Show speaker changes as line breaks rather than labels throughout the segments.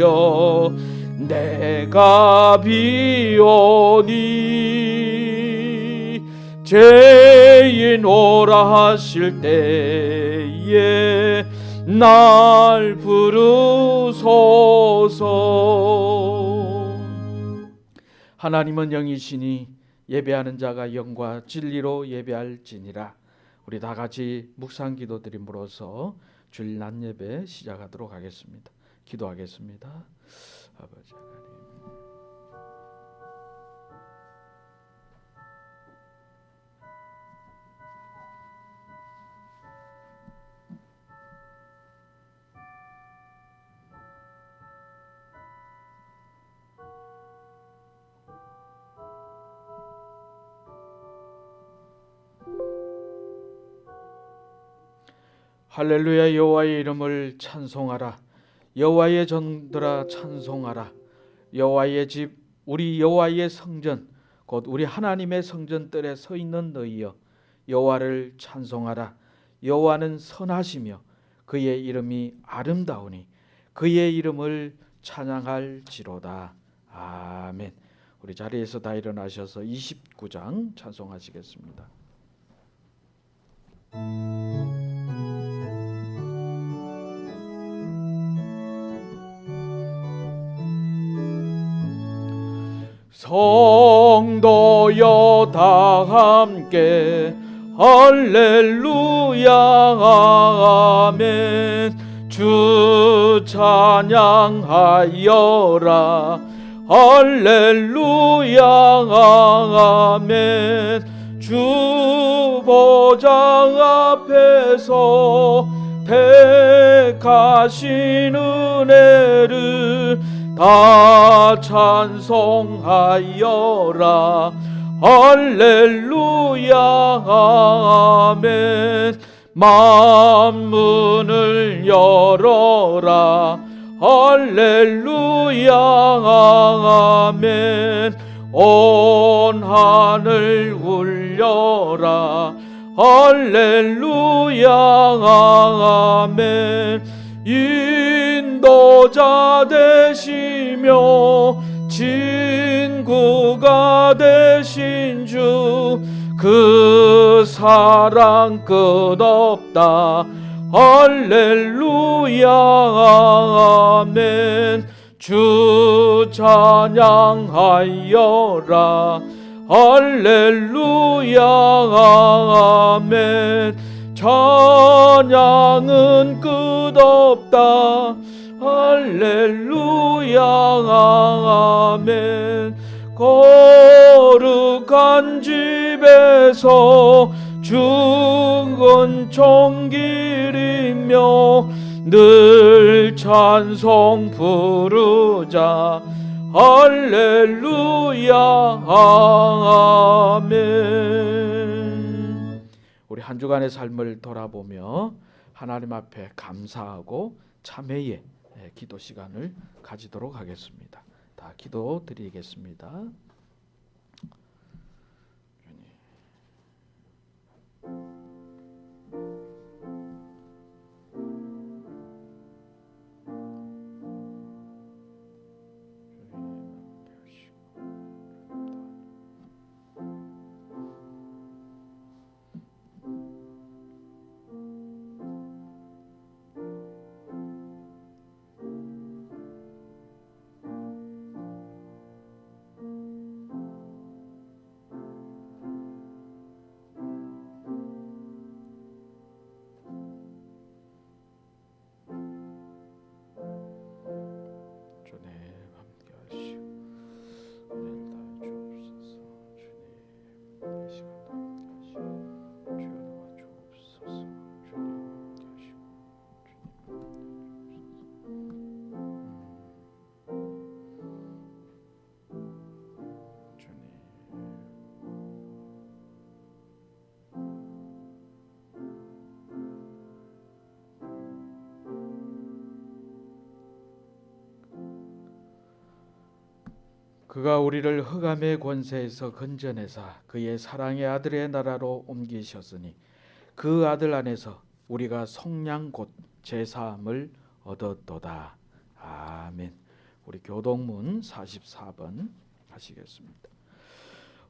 주여 내가 비오니 죄인 오라 하실 때에 날 부르소서. 하나님은 영이시니 예배하는 자가 영과 진리로 예배할지니라. 우리 다 같이 묵상 기도 드림으로써 주일 낮 예배 시작하도록 하겠습니다. 기도하겠습니다. 아버지 하나님, 할렐루야. 여호와의 이름을 찬송하라. 여호와의 전들아 찬송하라. 여호와의 집, 우리 여호와의 성전, 곧 우리 하나님의 성전들에 서 있는 너희여, 여호와를 찬송하라. 여호와는 선하시며 그의 이름이 아름다우니 그의 이름을 찬양할지로다. 아멘. 우리 자리에서 다 일어나셔서 29장 찬송하시겠습니다. 성도여 다 함께 할렐루야 아멘. 주 찬양하여라 할렐루야 아멘. 주 보좌 앞에서 택하신 은혜를 다 찬송하여라 할렐루야 아멘. 만문을 열어라 할렐루야 아멘. 온 하늘 울려라 할렐루야 아멘. 인도자 되시며 친구가 되신 주, 그 사랑 끝없다 할렐루야 아멘. 주 찬양하여라 할렐루야 아멘. 찬양은 끝없다 할렐루야 아멘. 거룩한 집에서 죽은 종길이며 늘 찬송 부르자 할렐루야 아멘. 우리 한 주간의 삶을 돌아보며 하나님 앞에 감사하고 참회의 기도 시간을 가지도록 하겠습니다. 다 기도 드리겠습니다. 그가 우리를 흑암의 권세에서 건져내사 그의 사랑의 아들의 나라로 옮기셨으니 그 아들 안에서 우리가 속량 곧 제사함을 얻었도다. 아멘. 우리 교동문 44번 하시겠습니다.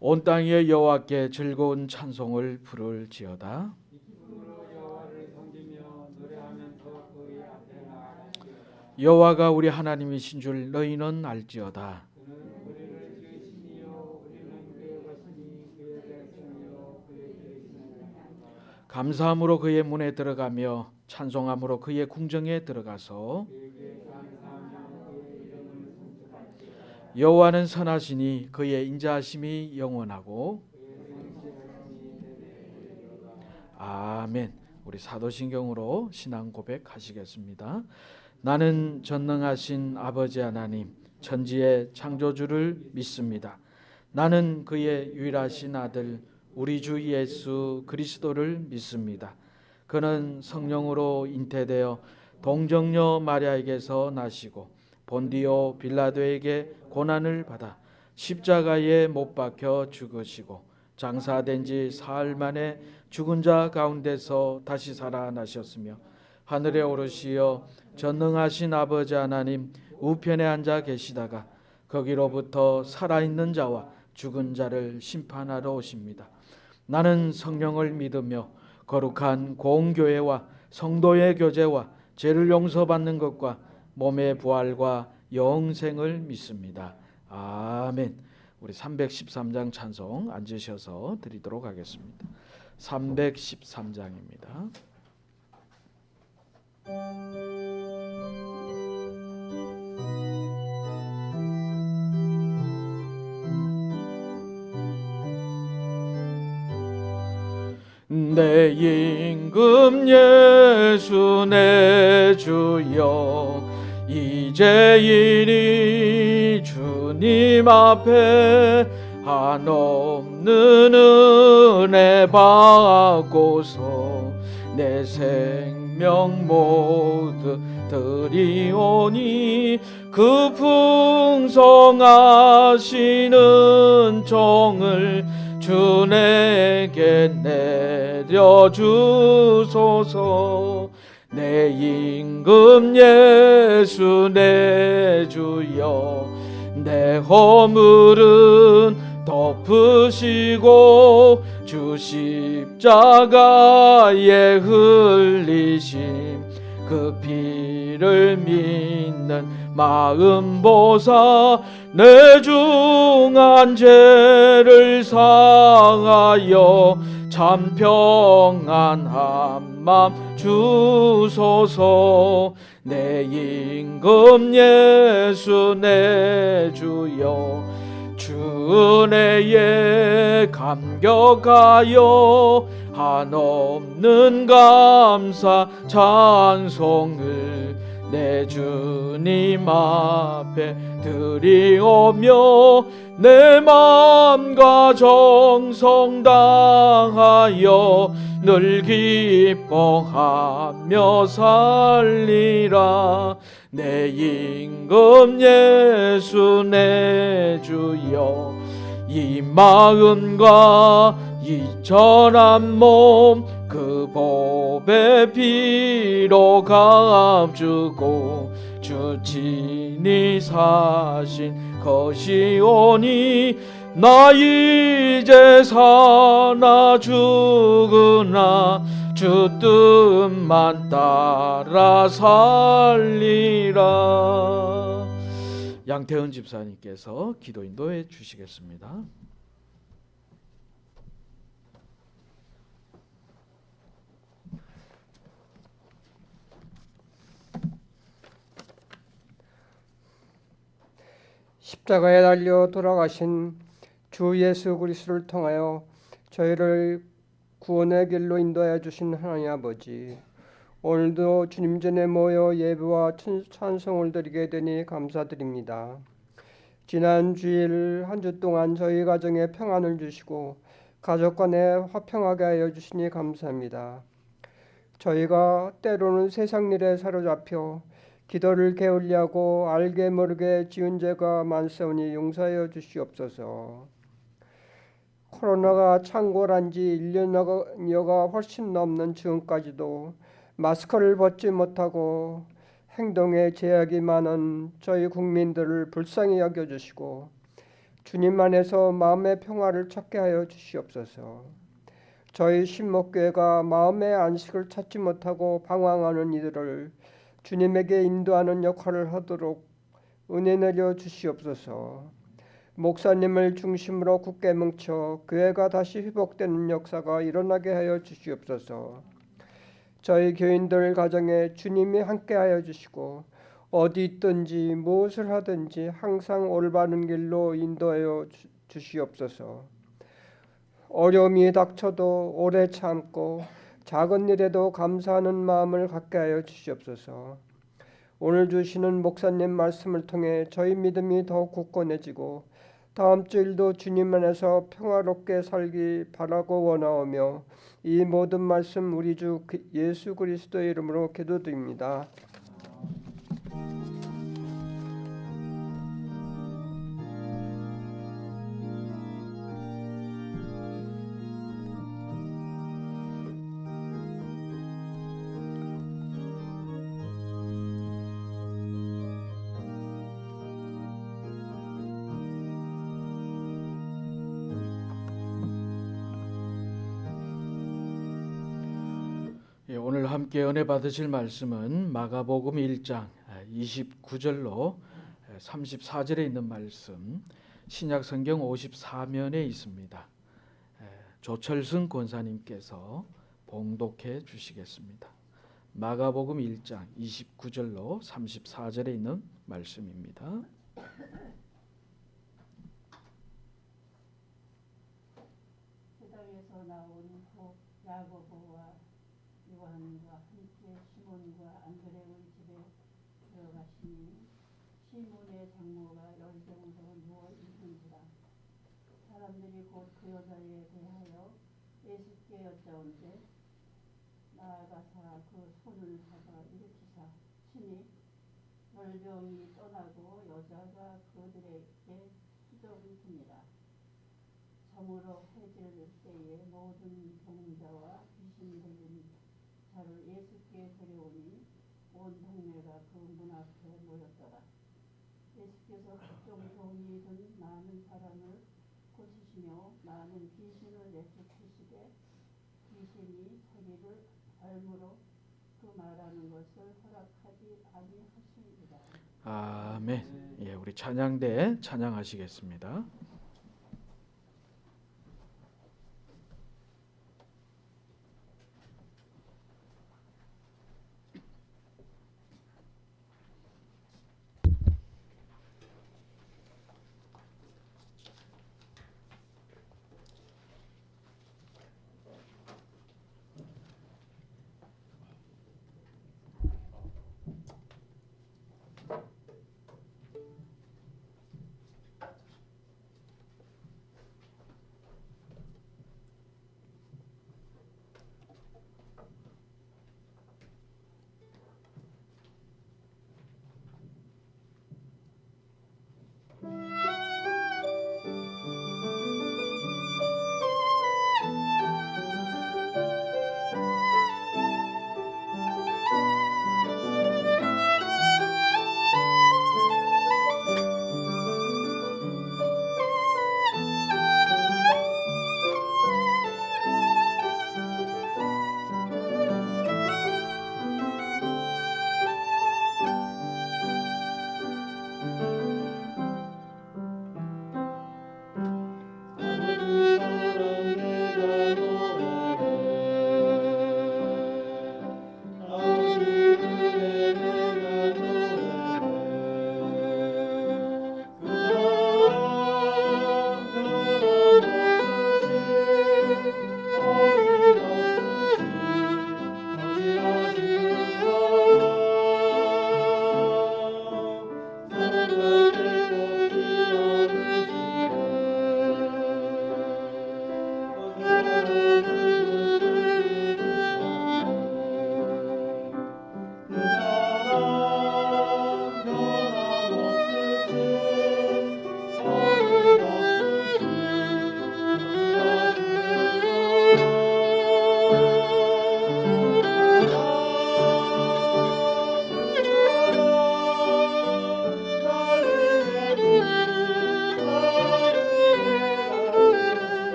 온 땅에 여호와께 즐거운 찬송을 부를지어다. 여호와가 우리 하나님이신 줄 너희는 알지어다. 감사함으로 그의 문에 들어가며 찬송함으로 그의 궁정에 들어가서 여호와는 선하시니 그의 인자하심이 영원하고. 아멘. 우리 사도신경으로 신앙 고백하시겠습니다. 나는 전능하신 아버지 하나님 천지의 창조주를 믿습니다. 나는 그의 유일하신 아들 우리 주 예수 그리스도를 믿습니다. 그는 성령으로 잉태되어 동정녀 마리아에게서 나시고 본디오 빌라도에게 고난을 받아 십자가에 못 박혀 죽으시고 장사된 지 사흘 만에 죽은 자 가운데서 다시 살아나셨으며 하늘에 오르시어 전능하신 아버지 하나님 우편에 앉아 계시다가 거기로부터 살아있는 자와 죽은 자를 심판하러 오십니다. 나는 성령을 믿으며 거룩한 공교회와 성도의 교제와 죄를 용서받는 것과 몸의 부활과 영생을 믿습니다. 아멘. 우리 313장 찬송 앉으셔서 드리도록 하겠습니다. 313장입니다. 내 임금 예수 내 주여 이제 이리 주님 앞에 한없는 은혜 받고서 내 생명 모두 드리오니 그 풍성하시는 종을 주 내게 내려주소서. 내 임금 예수 내 주여 내 허물은 덮으시고 주 십자가에 흘리신 그 피를 믿는 마음 보사 내 중한 죄를 사하여 참 평안한 맘 주소서. 내 임금 예수 내 주여 주 은혜에 감격하여 한없는 감사 찬송을 내 주님 앞에 드리오며 내 맘과 정성 다하여 늘 기뻐하며 살리라. 내 임금 예수 내 주여 이 마음과 이 천한 몸 그 보배 피로 값주고 주 친히 사신 것이오니 나 이제 사나 죽으나 주 뜻만 따라 살리라. 양태은 집사님께서 기도 인도해 주시겠습니다.
십자가에 달려 돌아가신 주 예수 그리스도를 통하여 저희를 구원의 길로 인도하여 주신 하나님 아버지, 오늘도 주님 전에 모여 예배와 찬송을 드리게 되니 감사드립니다. 지난 주일 한 주 동안 저희 가정에 평안을 주시고 가족 간에 화평하게 하여 주시니 감사합니다. 저희가 때로는 세상 일에 사로잡혀 기도를 게을리하고 알게 모르게 지은 죄가 많사오니 용서하여 주시옵소서. 코로나가 창궐한 지 1년여가 훨씬 넘는 지금까지도 마스크를 벗지 못하고 행동에 제약이 많은 저희 국민들을 불쌍히 여겨주시고 주님 안에서 마음의 평화를 찾게 하여 주시옵소서. 저희 신목교회가 마음의 안식을 찾지 못하고 방황하는 이들을 주님에게 인도하는 역할을 하도록 은혜 내려 주시옵소서. 목사님을 중심으로 굳게 뭉쳐 교회가 다시 회복되는 역사가 일어나게 하여 주시옵소서. 저희 교인들 가정에 주님이 함께하여 주시고 어디 있든지 무엇을 하든지 항상 올바른 길로 인도하여 주시옵소서. 어려움이 닥쳐도 오래 참고 작은 일에도 감사하는 마음을 갖게 하여 주시옵소서. 오늘 주시는 목사님 말씀을 통해 저희 믿음이 더 굳건해지고 다음 주일도 주님 안에서 평화롭게 살기 바라고 원하오며 이 모든 말씀 우리 주 예수 그리스도의 이름으로 기도드립니다.
예, 오늘 함께 은혜 받으실 말씀은 마가복음 1장 29절로 34절에 있는 말씀, 신약 성경 54면에 있습니다. 조철승 권사님께서 봉독해 주시겠습니다. 마가복음 1장 29절로 34절에 있는 말씀입니다.
세상에서 나온 후 야고보와 요한과 함께 시몬과 안드레의 집에 들어가시니 시몬의 장모가 열병으로 누워 있는지라. 사람들이 곧 그 여자에 대하여 예수께 여짜온대 나아가사 그 손을 잡아 일으키사 친히 열병이 떠나고 여자가 그들에게 수종드니라. 저물어 해질 때에 모든 병자와 귀신 들린 자를 예수께 데려오니 온 동네가 그 문 앞에 모였더라. 예수께서 각종 병이 든 많은 사람을 고치시며 많은 귀신을 내쫓으시되 귀신이 자기를 알므로 그 말하는 것을 허락하지 아니하시니라.
아멘. 예, 우리 찬양대 찬양하시겠습니다.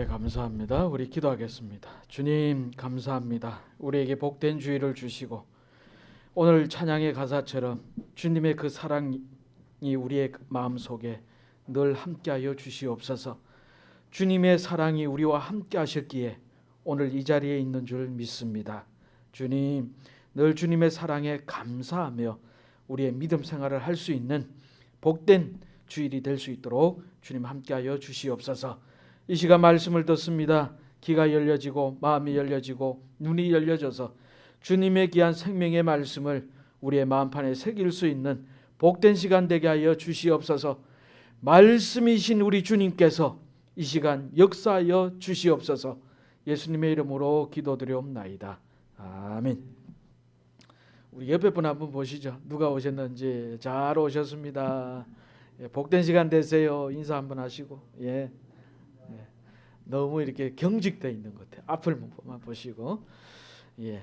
예, 감사합니다. 우리 기도하겠습니다. 주님 감사합니다. 우리에게 복된 주의를 주시고 오늘 찬양의 가사처럼 주님의 그 사랑이 우리의 마음속에 늘 함께하여 주시옵소서. 주님의 사랑이 우리와 함께 하셨기에 오늘 이 자리에 있는 줄 믿습니다. 주님, 늘 주님의 사랑에 감사하며 우리의 믿음 생활을 할 수 있는 복된 주일이 될 수 있도록 주님 함께하여 주시옵소서. 이 시간 말씀을 듣습니다. 귀가 열려지고 마음이 열려지고 눈이 열려져서 주님의 귀한 생명의 말씀을 우리의 마음판에 새길 수 있는 복된 시간 되게 하여 주시옵소서. 말씀이신 우리 주님께서 이 시간 역사하여 주시옵소서. 예수님의 이름으로 기도드리옵나이다. 아멘. 우리 옆에 분 한번 보시죠. 누가 오셨는지. 잘 오셨습니다. 예, 복된 시간 되세요. 인사 한번 하시고. 예. 너무 이렇게 경직되어 있는 것 같아요. 앞을만 보시고. 예.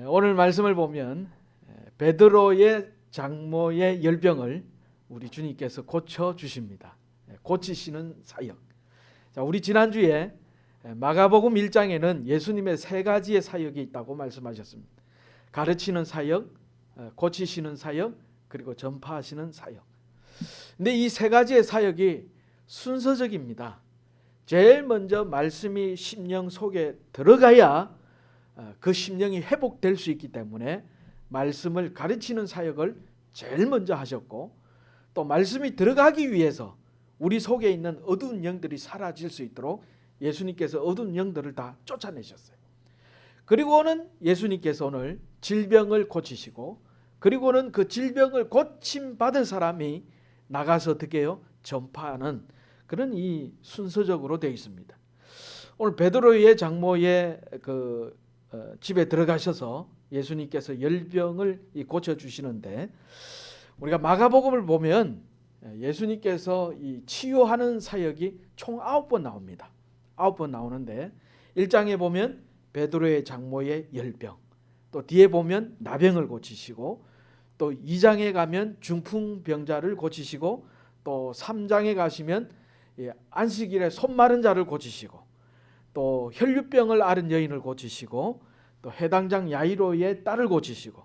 오늘 말씀을 보면 베드로의 장모의 열병을 우리 주님께서 고쳐 주십니다. 고치시는 사역. 자, 우리 지난주에 마가복음 1장에는 예수님의 세 가지의 사역이 있다고 말씀하셨습니다. 가르치는 사역, 고치시는 사역, 그리고 전파하시는 사역. 근데 이 세 가지의 사역이 순서적입니다. 제일 먼저 말씀이 심령 속에 들어가야 그 심령이 회복될 수 있기 때문에 말씀을 가르치는 사역을 제일 먼저 하셨고, 또 말씀이 들어가기 위해서 우리 속에 있는 어두운 영들이 사라질 수 있도록 예수님께서 어두운 영들을 다 쫓아내셨어요. 그리고는 예수님께서 오늘 질병을 고치시고, 그리고는 그 질병을 고침받은 사람이 나가서 어떻게 해요? 전파하는 그런 이 순서적으로 되어 있습니다. 오늘 베드로의 장모의 집에 들어가셔서 예수님께서 열병을 고쳐 주시는데, 우리가 마가복음을 보면 예수님께서 이 치유하는 사역이 총 9번 나옵니다. 9번 나오는데 1장에 보면 베드로의 장모의 열병, 또 뒤에 보면 나병을 고치시고, 또 2장에 가면 중풍병자를 고치시고, 또 3장에 가시면 안식일에 손 마른 자를 고치시고, 또 혈류병을 앓은 여인을 고치시고, 또 해당장 야이로의 딸을 고치시고,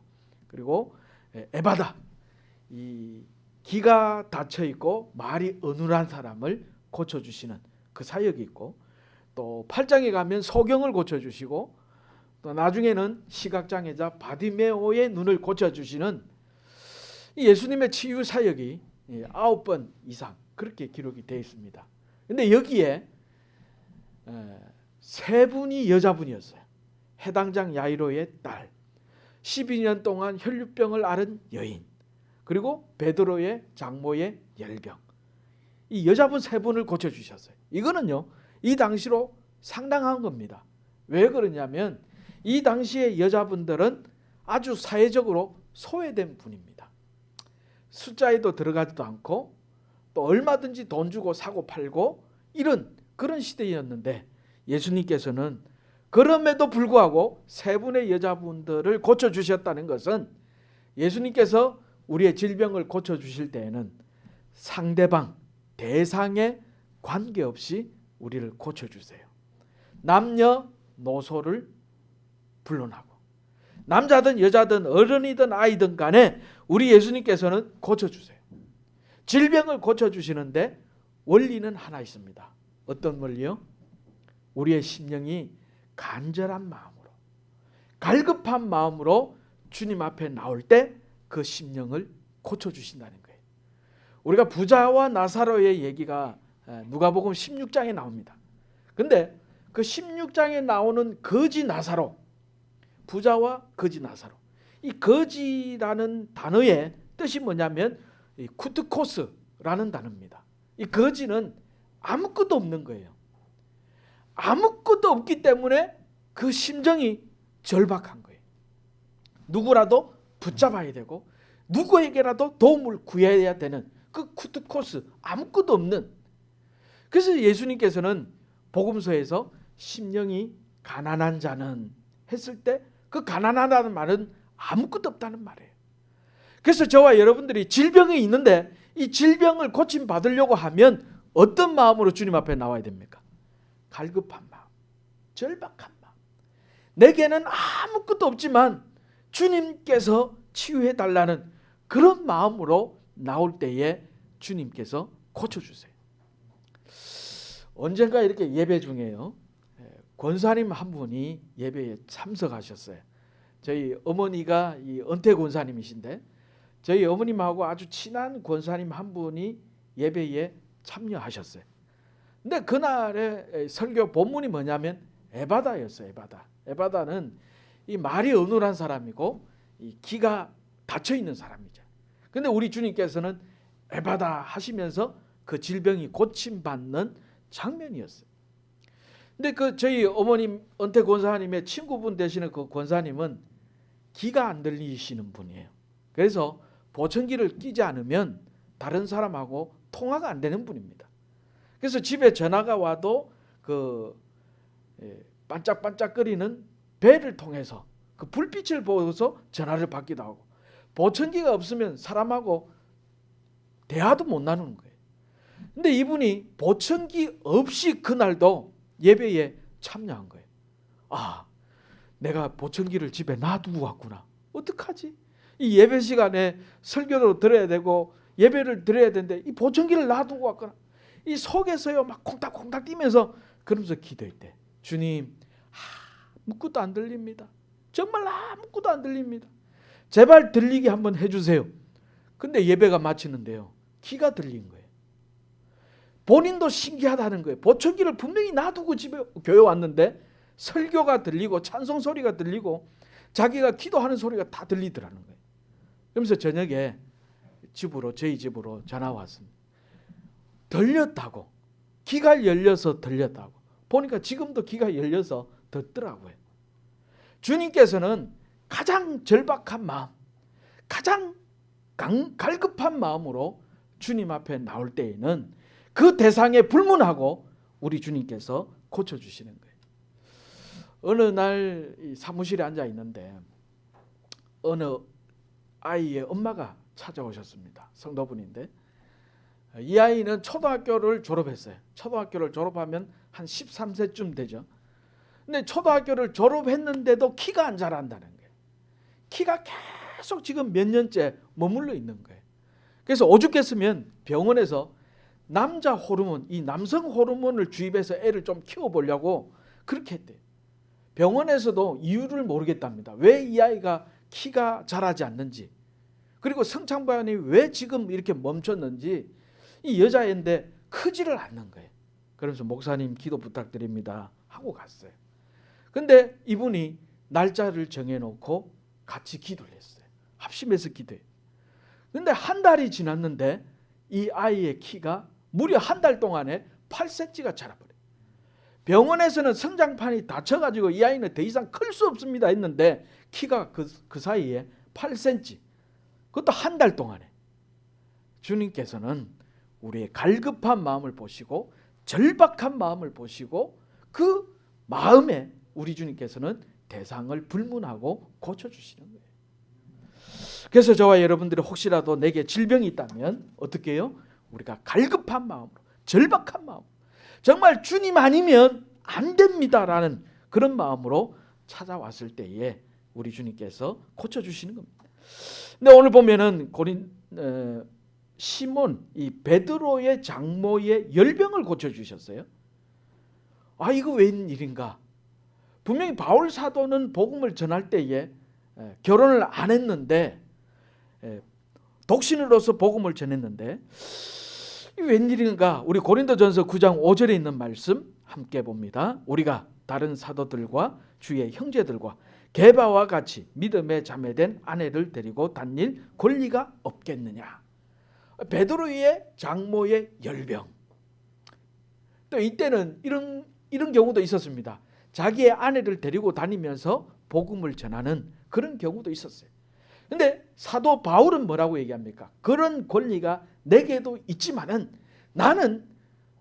그리고 에바다, 이 기가 닫혀 있고 말이 어눌한 사람을 고쳐주시는 그 사역이 있고, 또 8장에 가면 소경을 고쳐주시고, 또 나중에는 시각장애자 바디메오의 눈을 고쳐주시는 이 예수님의 치유 사역이 9번 이상 그렇게 기록이 되어 있습니다. 근데 여기에 세 분이 여자분이었어요. 해당장 야이로의 딸, 12년 동안 혈류병을 앓은 여인, 그리고 베드로의 장모의 열병. 이 여자분 세 분을 고쳐주셨어요. 이거는요, 이 당시로 상당한 겁니다. 왜 그러냐면 이 당시의 여자분들은 아주 사회적으로 소외된 분입니다. 숫자에도 들어가지도 않고, 또 얼마든지 돈 주고 사고 팔고 이런 그런 시대였는데, 예수님께서는 그럼에도 불구하고 세 분의 여자분들을 고쳐주셨다는 것은, 예수님께서 우리의 질병을 고쳐주실 때에는 상대방, 대상에 관계없이 우리를 고쳐주세요. 남녀노소를 불론하고, 남자든 여자든 어른이든 아이든 간에 우리 예수님께서는 고쳐주세요. 질병을 고쳐주시는데 원리는 하나 있습니다. 어떤 원리요? 우리의 심령이 간절한 마음으로, 갈급한 마음으로 주님 앞에 나올 때 그 심령을 고쳐주신다는 거예요. 우리가 부자와 나사로의 얘기가 누가복음 16장에 나옵니다. 근데 그 16장에 나오는 거지 나사로, 부자와 거지 나사로, 이 거지라는 단어의 뜻이 뭐냐면 이 쿠트코스라는 단어입니다. 이 거지는 아무것도 없는 거예요. 아무것도 없기 때문에 그 심정이 절박한 거예요. 누구라도 붙잡아야 되고 누구에게라도 도움을 구해야 되는 그 쿠트코스, 아무것도 없는. 그래서 예수님께서는 복음서에서 심령이 가난한 자는 했을 때 그 가난하다는 말은 아무것도 없다는 말이에요. 그래서 저와 여러분들이 질병이 있는데 이 질병을 고침받으려고 하면 어떤 마음으로 주님 앞에 나와야 됩니까? 갈급한 마음, 절박한 마음. 내게는 아무것도 없지만 주님께서 치유해 달라는 그런 마음으로 나올 때에 주님께서 고쳐주세요. 언젠가 이렇게 예배 중에요, 권사님 한 분이 예배에 참석하셨어요. 저희 어머니가 이 은퇴 권사님이신데 저희 어머님하고 아주 친한 권사님 한 분이 예배에 참여하셨어요. 근데 그날의 설교 본문이 뭐냐면 에바다였어요. 에바다는 이 말이 어눌한 사람이고 이 기가 닫혀 있는 사람이죠. 근데 우리 주님께서는 에바다 하시면서 그 질병이 고침받는 장면이었어요. 근데 그 저희 어머님 은퇴 권사님의 친구분 되시는 그 권사님은 기가 안 들리시는 분이에요. 그래서 보청기를 끼지 않으면 다른 사람하고 통화가 안 되는 분입니다. 그래서 집에 전화가 와도 그 반짝반짝거리는 벨을 통해서 그 불빛을 보고서 전화를 받기도 하고, 보청기가 없으면 사람하고 대화도 못 나누는 거예요. 근데 이분이 보청기 없이 그날도 예배에 참여한 거예요. 아, 내가 보청기를 집에 놔두고 왔구나. 어떡하지? 이 예배 시간에 설교도 들어야 되고 예배를 드려야 되는데 이 보청기를 놔두고 왔구나. 이 속에서요 막 콩닥콩닥 뛰면서 그러면서 기도했대. 주님, 아무것도 안 들립니다. 정말 아무것도 안 들립니다. 제발 들리게 한번 해주세요. 근데 예배가 마치는데요, 귀가 들린 거예요. 본인도 신기하다는 거예요. 보청기를 분명히 놔두고 집에 교회 왔는데 설교가 들리고 찬송 소리가 들리고 자기가 기도하는 소리가 다 들리더라는 거예요. 그러면서 저녁에 저희 집으로 전화 왔습니다. 들렸다고. 귀가 열려서 들렸다고. 보니까 지금도 귀가 열려서 듣더라고요. 주님께서는 가장 절박한 마음, 가장 갈급한 마음으로 주님 앞에 나올 때에는 그 대상에 불문하고 우리 주님께서 고쳐주시는 거예요. 어느 날 사무실에 앉아 있는데 어느 아이의 엄마가 찾아오셨습니다. 성도분인데 이 아이는 초등학교를 졸업했어요. 초등학교를 졸업하면 한 13세쯤 되죠. 근데 초등학교를 졸업했는데도 키가 안 자란다는 거예요. 키가 계속 지금 몇 년째 머물러 있는 거예요. 그래서 오죽했으면 병원에서 남자 호르몬, 이 남성 호르몬을 주입해서 애를 좀 키워보려고 그렇게 했대요. 병원에서도 이유를 모르겠답니다. 왜 이 아이가 키가 자라지 않는지, 그리고 성장반이 왜 지금 이렇게 멈췄는지, 이 여자애인데 크지를 않는 거예요. 그러면서 목사님 기도 부탁드립니다 하고 갔어요. 근데 이분이 날짜를 정해놓고 같이 기도를 했어요. 합심해서 기도해요. 근데 한 달이 지났는데 이 아이의 키가 무려 한 달 동안에 8cm가 자라버려요. 병원에서는 성장판이 다쳐가지고 이 아이는 더 이상 클 수 없습니다 했는데 키가 그 사이에 8cm, 그것도 한 달 동안에. 주님께서는 우리의 갈급한 마음을 보시고 절박한 마음을 보시고 그 마음에 우리 주님께서는 대상을 불문하고 고쳐주시는 거예요. 그래서 저와 여러분들이 혹시라도 내게 질병이 있다면 어떻게 해요? 우리가 갈급한 마음으로, 절박한 마음, 정말 주님 아니면 안 됩니다라는 그런 마음으로 찾아왔을 때에 우리 주님께서 고쳐주시는 겁니다. 근데 오늘 보면은 시몬, 이 베드로의 장모의 열병을 고쳐주셨어요. 아, 이거 웬일인가? 분명히 바울 사도는 복음을 전할 때에 결혼을 안 했는데 독신으로서 복음을 전했는데 웬일인가? 우리 고린도전서 9장 5절에 있는 말씀 함께 봅니다. 우리가 다른 사도들과 주의 형제들과 게바와 같이 믿음에 자매된 아내를 데리고 다닐 권리가 없겠느냐? 베드로의 장모의 열병. 또 이때는 이런 경우도 있었습니다. 자기의 아내를 데리고 다니면서 복음을 전하는 그런 경우도 있었어요. 근데 사도 바울은 뭐라고 얘기합니까? 그런 권리가 내게도 있지만은 나는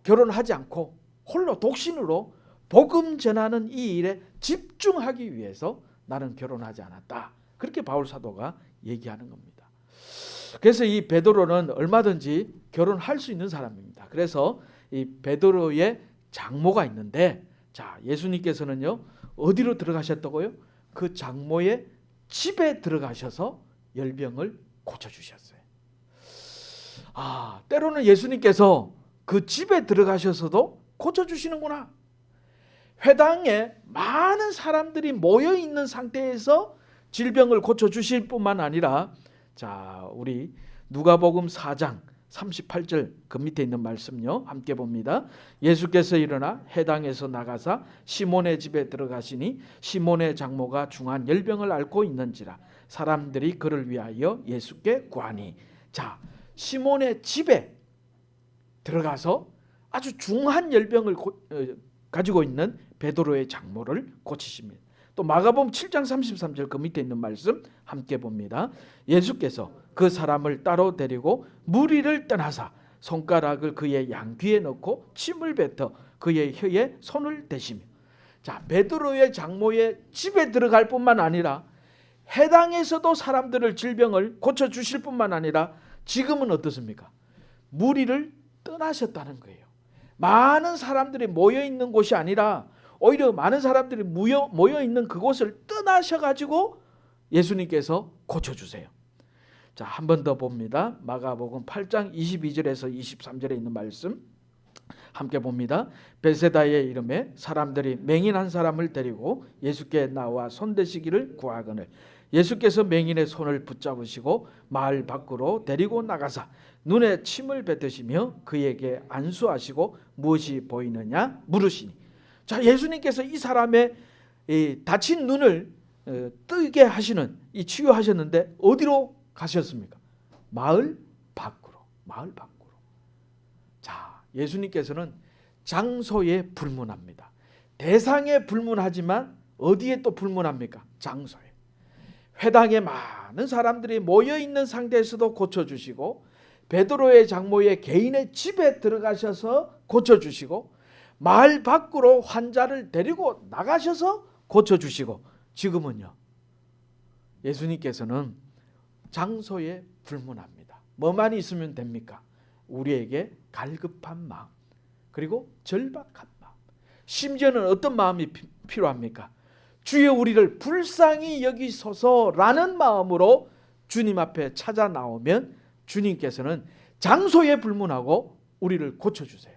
결혼하지 않고 홀로 독신으로 복음 전하는 이 일에 집중하기 위해서 나는 결혼하지 않았다. 그렇게 바울 사도가 얘기하는 겁니다. 그래서 이 베드로는 얼마든지 결혼할 수 있는 사람입니다. 그래서 이 베드로의 장모가 있는데, 자, 예수님께서는요 어디로 들어가셨다고요? 그 장모의 집에 들어가셔서 열병을 고쳐주셨어요. 때로는 예수님께서 그 집에 들어가셔서도 고쳐주시는구나. 회당에 많은 사람들이 모여있는 상태에서 질병을 고쳐주실 뿐만 아니라, 자, 우리 누가복음 4장 38절 그 밑에 있는 말씀요 함께 봅니다. 예수께서 일어나 회당에서 나가사 시몬의 집에 들어가시니 시몬의 장모가 중한 열병을 앓고 있는지라 사람들이 그를 위하여 예수께 구하니. 자, 시몬의 집에 들어가서 아주 중한 열병을 가지고 있는 베드로의 장모를 고치십니다. 또 마가복음 7장 33절 그 밑에 있는 말씀 함께 봅니다. 예수께서 그 사람을 따로 데리고 무리를 떠나사 손가락을 그의 양귀에 넣고 침을 뱉어 그의 혀에 손을 대시며. 자, 베드로의 장모의 집에 들어갈 뿐만 아니라 해당에서도 사람들을 질병을 고쳐주실 뿐만 아니라 지금은 어떻습니까? 무리를 떠나셨다는 거예요. 많은 사람들이 모여있는 곳이 아니라 오히려 많은 사람들이 모여있는 그곳을 떠나셔가지고 예수님께서 고쳐주세요. 자, 한 번 더 봅니다. 마가복음 8장 22절에서 23절에 있는 말씀 함께 봅니다. 베세다의 이름에 사람들이 맹인 한 사람을 데리고 예수께 나와 손대시기를 구하거늘 예수께서 맹인의 손을 붙잡으시고 마을 밖으로 데리고 나가사 눈에 침을 뱉으시며 그에게 안수하시고 무엇이 보이느냐 물으시니. 자, 예수님께서 이 사람의 다친 눈을 뜨게 하시는 이 치유하셨는데 어디로 가셨습니까? 마을 밖으로. 자, 예수님께서는 장소에 불문합니다. 대상에 불문하지만 어디에 또 불문합니까? 장소에. 회당에 많은 사람들이 모여 있는 상태에서도 고쳐주시고 베드로의 장모의 개인의 집에 들어가셔서 고쳐주시고 마을 밖으로 환자를 데리고 나가셔서 고쳐주시고 지금은요 예수님께서는 장소에 불문합니다. 뭐만 있으면 됩니까? 우리에게 갈급한 마음 그리고 절박한 마음, 심지어는 어떤 마음이 필요합니까? 주여 우리를 불쌍히 여기소서라는 마음으로 주님 앞에 찾아 나오면 주님께서는 장소에 불문하고 우리를 고쳐주세요.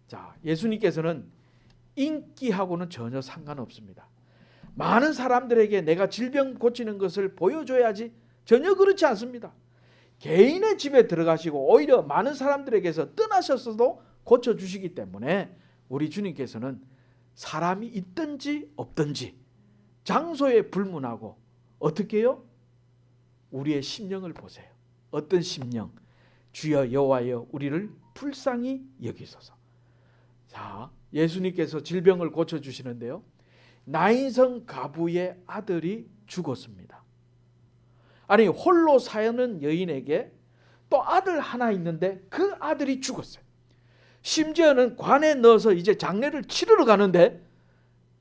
자, 예수님께서는 인기하고는 전혀 상관없습니다. 많은 사람들에게 내가 질병 고치는 것을 보여줘야지 전혀 그렇지 않습니다. 개인의 집에 들어가시고 오히려 많은 사람들에게서 떠나셨어도 고쳐주시기 때문에 우리 주님께서는 사람이 있든지 없든지 장소에 불문하고 어떻게 해요? 우리의 심령을 보세요. 어떤 심령? 주여 여호와여 우리를 불쌍히 여기소서. 자, 예수님께서 질병을 고쳐주시는데요. 나인성 가부의 아들이 죽었습니다. 아니 홀로 사는 여인에게 또 아들 하나 있는데 그 아들이 죽었어요. 심지어는 관에 넣어서 이제 장례를 치르러 가는데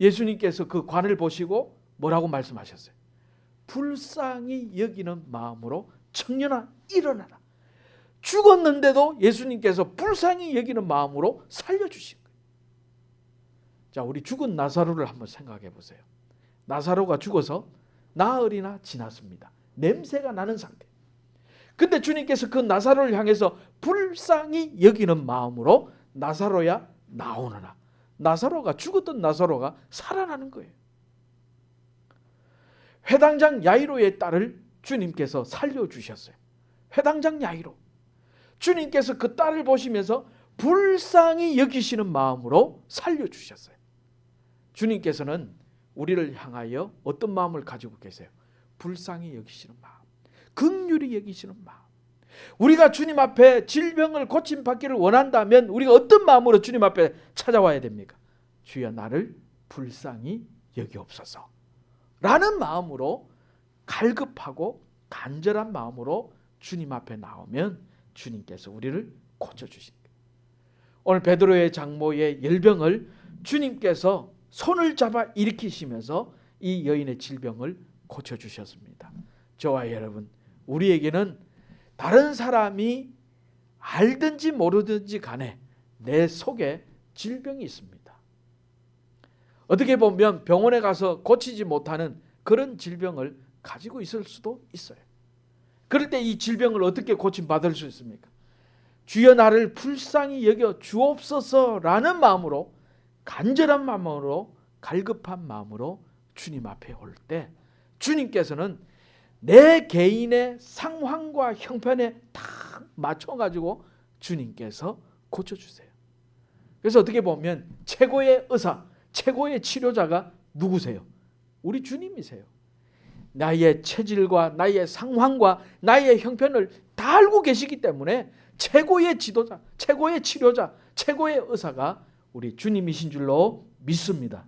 예수님께서 그 관을 보시고 뭐라고 말씀하셨어요? 불쌍히 여기는 마음으로 청년아 일어나라. 죽었는데도 예수님께서 불쌍히 여기는 마음으로 살려주신 거예요. 자, 우리 죽은 나사로를 한번 생각해 보세요. 나사로가 죽어서 나흘이나 지났습니다. 냄새가 나는 상태. 근데 주님께서 그 나사로를 향해서 불쌍히 여기는 마음으로 나사로야 나오너라. 나사로가 죽었던 나사로가 살아나는 거예요. 회당장 야이로의 딸을 주님께서 살려주셨어요. 회당장 야이로. 주님께서 그 딸을 보시면서 불쌍히 여기시는 마음으로 살려주셨어요. 주님께서는 우리를 향하여 어떤 마음을 가지고 계세요? 불쌍히 여기시는 마음, 긍휼히 여기시는 마음. 우리가 주님 앞에 질병을 고침받기를 원한다면 우리가 어떤 마음으로 주님 앞에 찾아와야 됩니까? 주여 나를 불쌍히 여기옵소서 라는 마음으로 갈급하고 간절한 마음으로 주님 앞에 나오면 주님께서 우리를 고쳐주십니다. 오늘 베드로의 장모의 열병을 주님께서 손을 잡아 일으키시면서 이 여인의 질병을 고쳐주셨습니다. 저와 여러분, 우리에게는 다른 사람이 알든지 모르든지 간에 내 속에 질병이 있습니다. 어떻게 보면 병원에 가서 고치지 못하는 그런 질병을 가지고 있을 수도 있어요. 그럴 때 이 질병을 어떻게 고침받을 수 있습니까? 주여 나를 불쌍히 여겨 주옵소서라는 마음으로, 간절한 마음으로, 갈급한 마음으로 주님 앞에 올 때 주님께서는 내 개인의 상황과 형편에 딱 맞춰가지고 주님께서 고쳐주세요. 그래서 어떻게 보면 최고의 의사, 최고의 치료자가 누구세요? 우리 주님이세요. 나의 체질과 나의 상황과 나의 형편을 다 알고 계시기 때문에 최고의 지도자, 최고의 치료자, 최고의 의사가 우리 주님이신 줄로 믿습니다.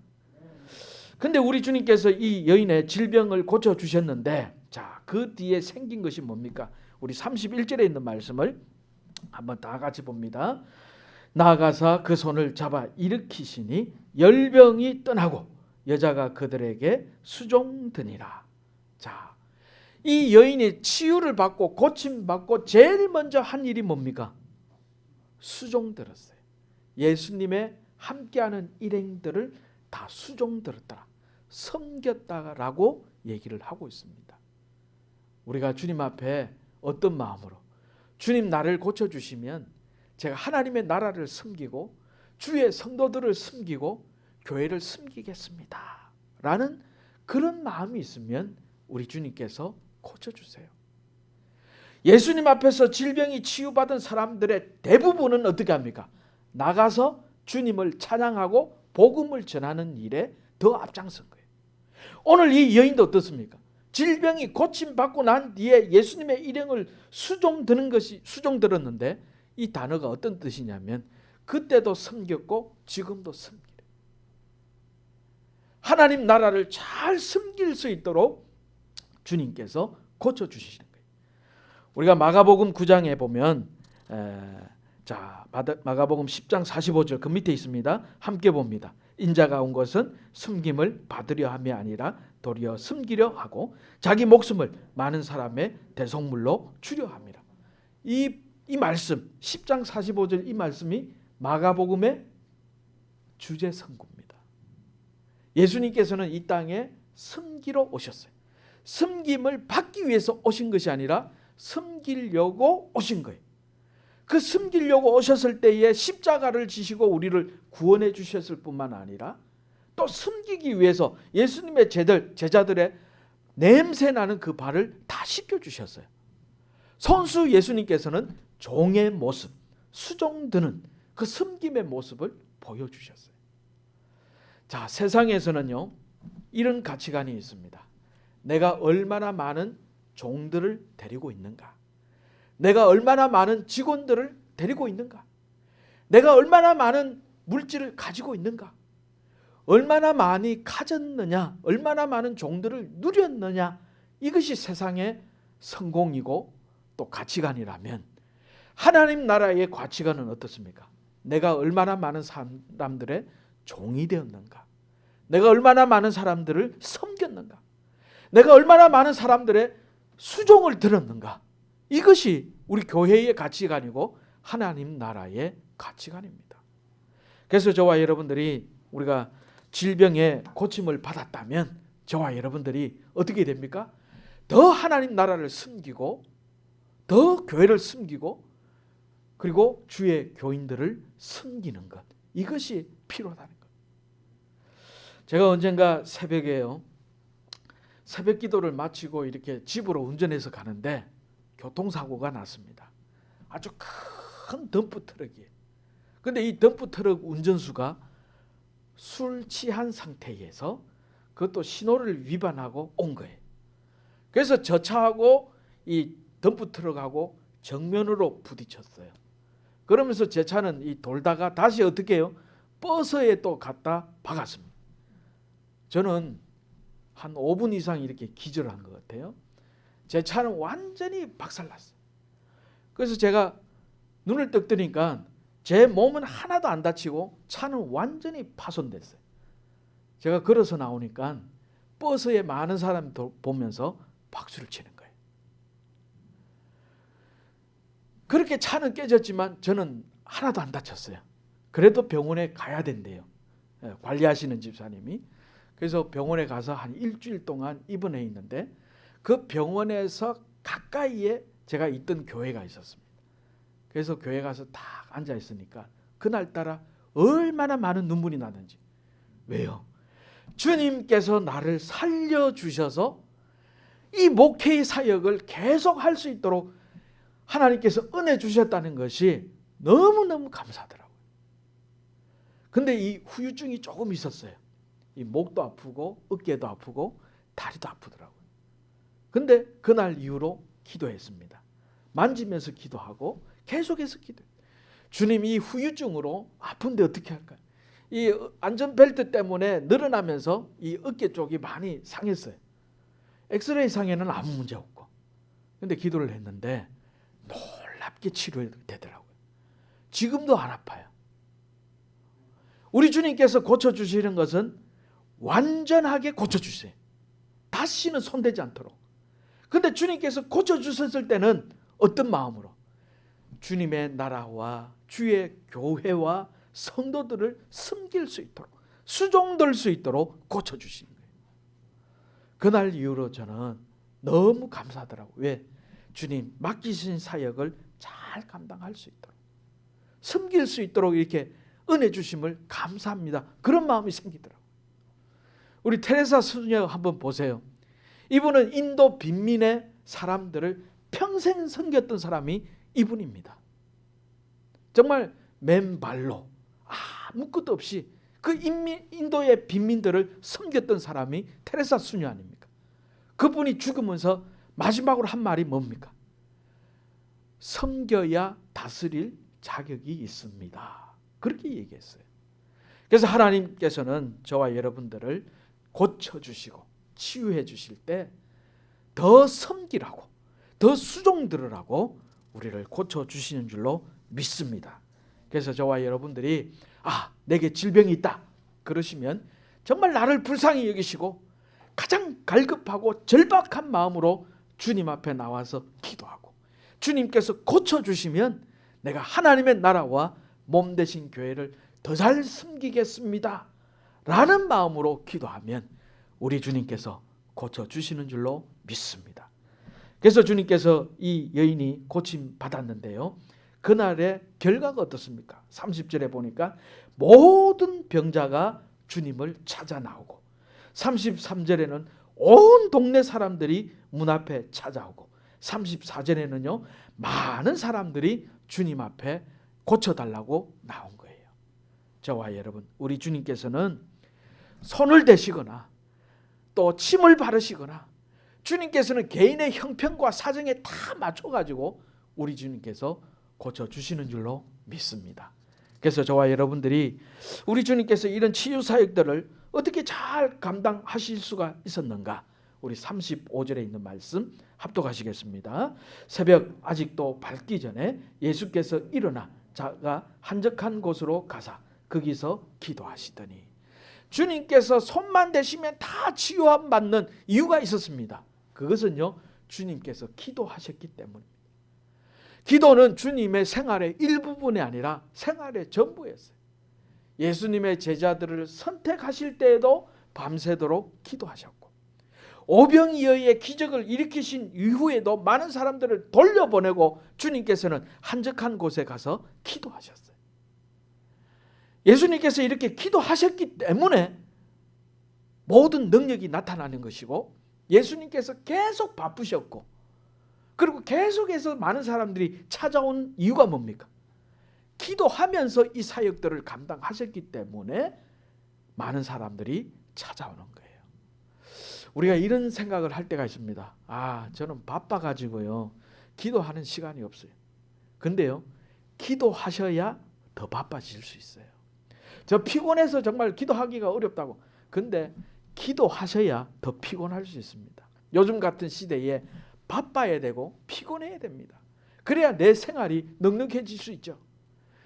근데 우리 주님께서 이 여인의 질병을 고쳐주셨는데, 자, 그 뒤에 생긴 것이 뭡니까? 우리 31절에 있는 말씀을 한번 다 같이 봅니다. 나아가사 그 손을 잡아 일으키시니 열병이 떠나고 여자가 그들에게 수종드니라. 자, 이 여인이 치유를 받고 고침받고 제일 먼저 한 일이 뭡니까? 수종들었어요. 예수님의 함께하는 일행들을 다 수종들었다, 섬겼다라고 얘기를 하고 있습니다. 우리가 주님 앞에 어떤 마음으로, 주님 나를 고쳐주시면 제가 하나님의 나라를 섬기고 주의 성도들을 섬기고 교회를 섬기겠습니다 라는 그런 마음이 있으면 우리 주님께서 고쳐주세요. 예수님 앞에서 질병이 치유받은 사람들의 대부분은 어떻게 합니까? 나가서 주님을 찬양하고 복음을 전하는 일에 더 앞장선 거예요. 오늘 이 여인도 어떻습니까? 질병이 고침받고 난 뒤에 예수님의 일행을 수종들었는데 이 단어가 어떤 뜻이냐면 그때도 섬겼고 지금도 섬기래. 하나님 나라를 잘 섬길 수 있도록 주님께서 고쳐주시는 거예요. 우리가 마가복음 9장에 보면 마가복음 10장 45절 그 밑에 있습니다. 함께 봅니다. 인자가 온 것은 섬김을 받으려 함이 아니라 도리어 섬기려 하고 자기 목숨을 많은 사람의 대속물로 주려 함이라. 이 말씀 10장 45절 이 말씀이 마가복음의 주제 선구입니다. 예수님께서는 이 땅에 섬기러 오셨어요. 섬김을 받기 위해서 오신 것이 아니라 섬기려고 오신 거예요. 그 섬기려고 오셨을 때에 십자가를 지시고 우리를 구원해 주셨을 뿐만 아니라 또 섬기기 위해서 예수님의 제자들의 냄새나는 그 발을 다 씻겨주셨어요. 선수 예수님께서는 종의 모습, 수종드는 그 섬김의 모습을 보여주셨어요. 자, 세상에서는요 이런 가치관이 있습니다. 내가 얼마나 많은 종들을 데리고 있는가, 내가 얼마나 많은 직원들을 데리고 있는가, 내가 얼마나 많은 물질을 가지고 있는가, 얼마나 많이 가졌느냐, 얼마나 많은 종들을 누렸느냐, 이것이 세상의 성공이고 또 가치관이라면 하나님 나라의 가치관은 어떻습니까? 내가 얼마나 많은 사람들의 종이 되었는가, 내가 얼마나 많은 사람들을 섬겼는가, 내가 얼마나 많은 사람들의 수종을 들었는가, 이것이 우리 교회의 가치관이고 하나님 나라의 가치관입니다. 그래서 저와 여러분들이 우리가 질병의 고침을 받았다면 저와 여러분들이 어떻게 됩니까? 더 하나님 나라를 섬기고 더 교회를 섬기고 그리고 주의 교인들을 섬기는 것, 이것이 필요하다는 것. 제가 언젠가 새벽에요, 새벽 기도를 마치고 이렇게 집으로 운전해서 가는데 교통사고가 났습니다. 아주 큰 덤프 트럭이에요. 근데 이 덤프 트럭 운전수가 술 취한 상태에서 그것도 신호를 위반하고 온 거예요. 그래서 저 차하고 이 덤프 트럭하고 정면으로 부딪혔어요. 그러면서 제 차는 이 돌다가 다시 어떻게 해요? 버스에 또 갖다 박았습니다. 저는 한 5분 이상 이렇게 기절한 것 같아요. 제 차는 완전히 박살났어요. 그래서 제가 눈을 떡 뜨니까 제 몸은 하나도 안 다치고 차는 완전히 파손됐어요. 제가 걸어서 나오니까 버스에 많은 사람이 보면서 박수를 치는 거예요. 그렇게 차는 깨졌지만 저는 하나도 안 다쳤어요. 그래도 병원에 가야 된대요. 관리하시는 집사님이. 그래서 병원에 가서 한 일주일 동안 입원해 있는데 그 병원에서 가까이에 제가 있던 교회가 있었습니다. 그래서 교회 가서 딱 앉아 있으니까 그날따라 얼마나 많은 눈물이 나는지. 왜요? 주님께서 나를 살려주셔서 이 목회의 사역을 계속 할 수 있도록 하나님께서 은혜 주셨다는 것이 너무너무 감사하더라고요. 근데 이 후유증이 조금 있었어요. 이 목도 아프고 어깨도 아프고 다리도 아프더라고요. 근데 그날 이후로 기도했습니다. 만지면서 기도하고 계속해서 기도해요. 주님, 이 후유증으로 아픈데 어떻게 할까요? 이 안전벨트 때문에 늘어나면서 이 어깨 쪽이 많이 상했어요. 엑스레이 상에는 아무 문제 없고. 근데 기도를 했는데 놀랍게 치료되더라고요. 지금도 안 아파요. 우리 주님께서 고쳐주시는 것은 완전하게 고쳐주세요. 다시는 손대지 않도록. 근데 주님께서 고쳐주셨을 때는 어떤 마음으로? 주님의 나라와 주의 교회와 성도들을 섬길 수 있도록, 수종될 수 있도록 고쳐주시는 거예요. 그날 이후로 저는 너무 감사하더라고요. 왜? 주님 맡기신 사역을 잘 감당할 수 있도록, 섬길 수 있도록 이렇게 은혜 주심을 감사합니다. 그런 마음이 생기더라고요. 우리 테레사 수녀 한번 보세요. 이분은 인도 빈민의 사람들을 평생 섬겼던 사람이 이분입니다. 정말 맨발로 아무것도 없이 그 인도의 빈민들을 섬겼던 사람이 테레사 수녀 아닙니까? 그분이 죽으면서 마지막으로 한 말이 뭡니까? 섬겨야 다스릴 자격이 있습니다. 그렇게 얘기했어요. 그래서 하나님께서는 저와 여러분들을 고쳐주시고 치유해 주실 때 더 섬기라고, 더 수종들으라고 우리를 고쳐주시는 줄로 믿습니다. 그래서 저와 여러분들이 내게 질병이 있다 그러시면 정말 나를 불쌍히 여기시고 가장 갈급하고 절박한 마음으로 주님 앞에 나와서 기도하고 주님께서 고쳐주시면 내가 하나님의 나라와 몸 되신 교회를 더 잘 섬기겠습니다 라는 마음으로 기도하면 우리 주님께서 고쳐주시는 줄로 믿습니다. 그래서 주님께서 이 여인이 고침 받았는데요, 그날의 결과가 어떻습니까? 30절에 보니까 모든 병자가 주님을 찾아 나오고 33절에는 온 동네 사람들이 문 앞에 찾아오고 34절에는요 많은 사람들이 주님 앞에 고쳐달라고 나온 거예요. 저와 여러분, 우리 주님께서는 손을 대시거나 또 침을 바르시거나 주님께서는 개인의 형편과 사정에 다 맞춰가지고 우리 주님께서 고쳐주시는 줄로 믿습니다. 그래서 저와 여러분들이 우리 주님께서 이런 치유 사역들을 어떻게 잘 감당하실 수가 있었는가? 우리 35절에 있는 말씀 합독하시겠습니다. 새벽 아직도 밝기 전에 예수께서 일어나 자가 한적한 곳으로 가사 거기서 기도하시더니, 주님께서 손만 대시면 다 치유함 받는 이유가 있었습니다. 그것은요 주님께서 기도하셨기 때문입니다. 기도는 주님의 생활의 일부분이 아니라 생활의 전부였어요. 예수님의 제자들을 선택하실 때에도 밤새도록 기도하셨고, 오병이어의 기적을 일으키신 이후에도 많은 사람들을 돌려보내고 주님께서는 한적한 곳에 가서 기도하셨어요. 예수님께서 이렇게 기도하셨기 때문에 모든 능력이 나타나는 것이고, 예수님께서 계속 바쁘셨고, 그리고 계속해서 많은 사람들이 찾아온 이유가 뭡니까? 기도하면서 이 사역들을 감당하셨기 때문에 많은 사람들이 찾아오는 거예요. 우리가 이런 생각을 할 때가 있습니다. 저는 바빠가지고요 기도하는 시간이 없어요. 근데요 기도하셔야 더 바빠질 수 있어요. 저 피곤해서 정말 기도하기가 어렵다고. 근데 기도하셔야 더 피곤할 수 있습니다. 요즘 같은 시대에 바빠야 되고 피곤해야 됩니다. 그래야 내 생활이 넉넉해질 수 있죠.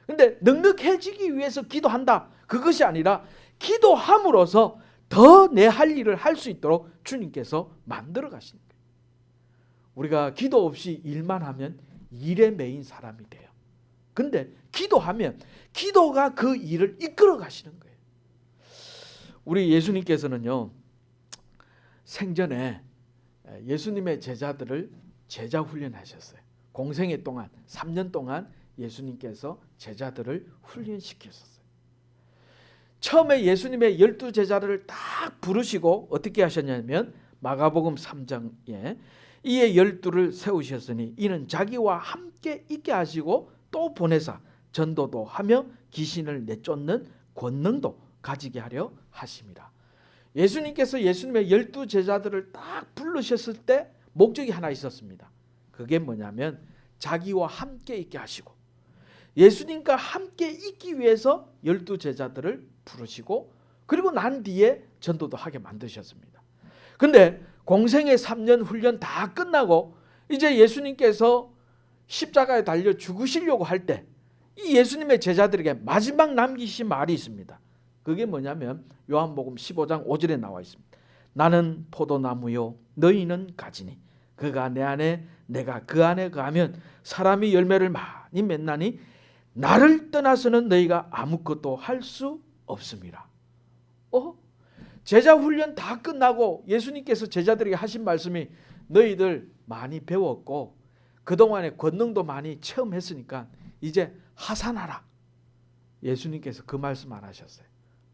근데 넉넉해지기 위해서 기도한다, 그것이 아니라 기도함으로써 더 내 할 일을 할 수 있도록 주님께서 만들어 가시는 거예요. 우리가 기도 없이 일만 하면 일에 매인 사람이 돼요. 근데 기도하면 기도가 그 일을 이끌어 가시는 거예요. 우리 예수님께서는요, 생전에 예수님의 제자들을 제자 훈련하셨어요. 공생애 동안 3년 동안 예수님께서 제자들을 훈련시켰었어요. 처음에 예수님의 12제자를 딱 부르시고 어떻게 하셨냐면 마가복음 3장에 이에 12를 세우셨으니 이는 자기와 함께 있게 하시고 또 보내사 전도도 하며 귀신을 내쫓는 권능도 가지게 하려 하심이라. 예수님께서 예수님의 12제자들을 딱 부르셨을 때 목적이 하나 있었습니다. 그게 뭐냐면 자기와 함께 있게 하시고 예수님과 함께 있기 위해서 12제자들을 부르시고 그리고 난 뒤에 전도도 하게 만드셨습니다. 근데 공생의 3년 훈련 다 끝나고 이제 예수님께서 십자가에 달려 죽으시려고 할 때 이 예수님의 제자들에게 마지막 남기신 말이 있습니다. 그게 뭐냐면 요한복음 15장 5절에 나와 있습니다. 나는 포도나무요 너희는 가지니 그가 내 안에 내가 그 안에 거하면 사람이 열매를 많이 맺나니 나를 떠나서는 너희가 아무것도 할 수 없습니다. 제자 훈련 다 끝나고 예수님께서 제자들에게 하신 말씀이 너희들 많이 배웠고 그동안에 권능도 많이 체험했으니까 이제 하산하라. 예수님께서 그 말씀 안 하셨어요.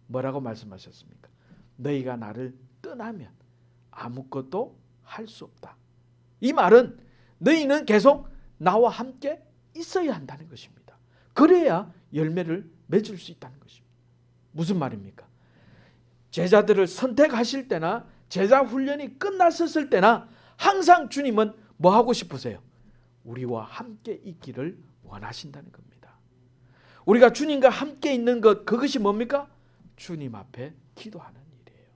뭐라고 말씀하셨습니까? 너희가 나를 떠나면 아무것도 할 수 없다. 이 말은 너희는 계속 나와 함께 있어야 한다는 것입니다. 그래야 열매를 맺을 수 있다는 것입니다. 무슨 말입니까? 제자들을 선택하실 때나 제자 훈련이 끝났었을 때나 항상 주님은 뭐 하고 싶으세요? 우리와 함께 있기를 원하신다는 겁니다. 우리가 주님과 함께 있는 것, 그것이 뭡니까? 주님 앞에 기도하는 일이에요.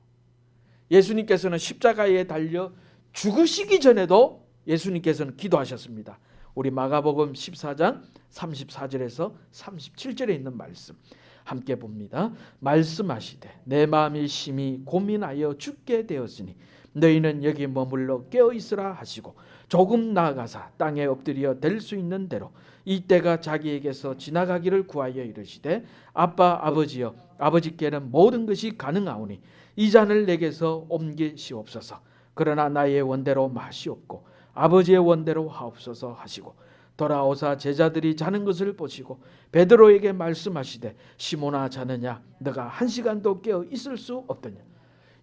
예수님께서는 십자가에 달려 죽으시기 전에도 예수님께서는 기도하셨습니다. 우리 마가복음 14장 34절에서 37절에 있는 말씀 함께 봅니다. 말씀하시되 내 마음이 심히 고민하여 죽게 되었으니 너희는 여기 머물러 깨어있으라 하시고 조금 나아가사 땅에 엎드려 될 수 있는 대로 이때가 자기에게서 지나가기를 구하여 이르시되 아빠 아버지여 아버지께는 모든 것이 가능하오니 이 잔을 내게서 옮기시옵소서. 그러나 나의 원대로 마시옵고 아버지의 원대로 하옵소서 하시고 돌아오사 제자들이 자는 것을 보시고 베드로에게 말씀하시되 시몬아 자느냐 너가 한 시간도 깨어 있을 수 없더냐.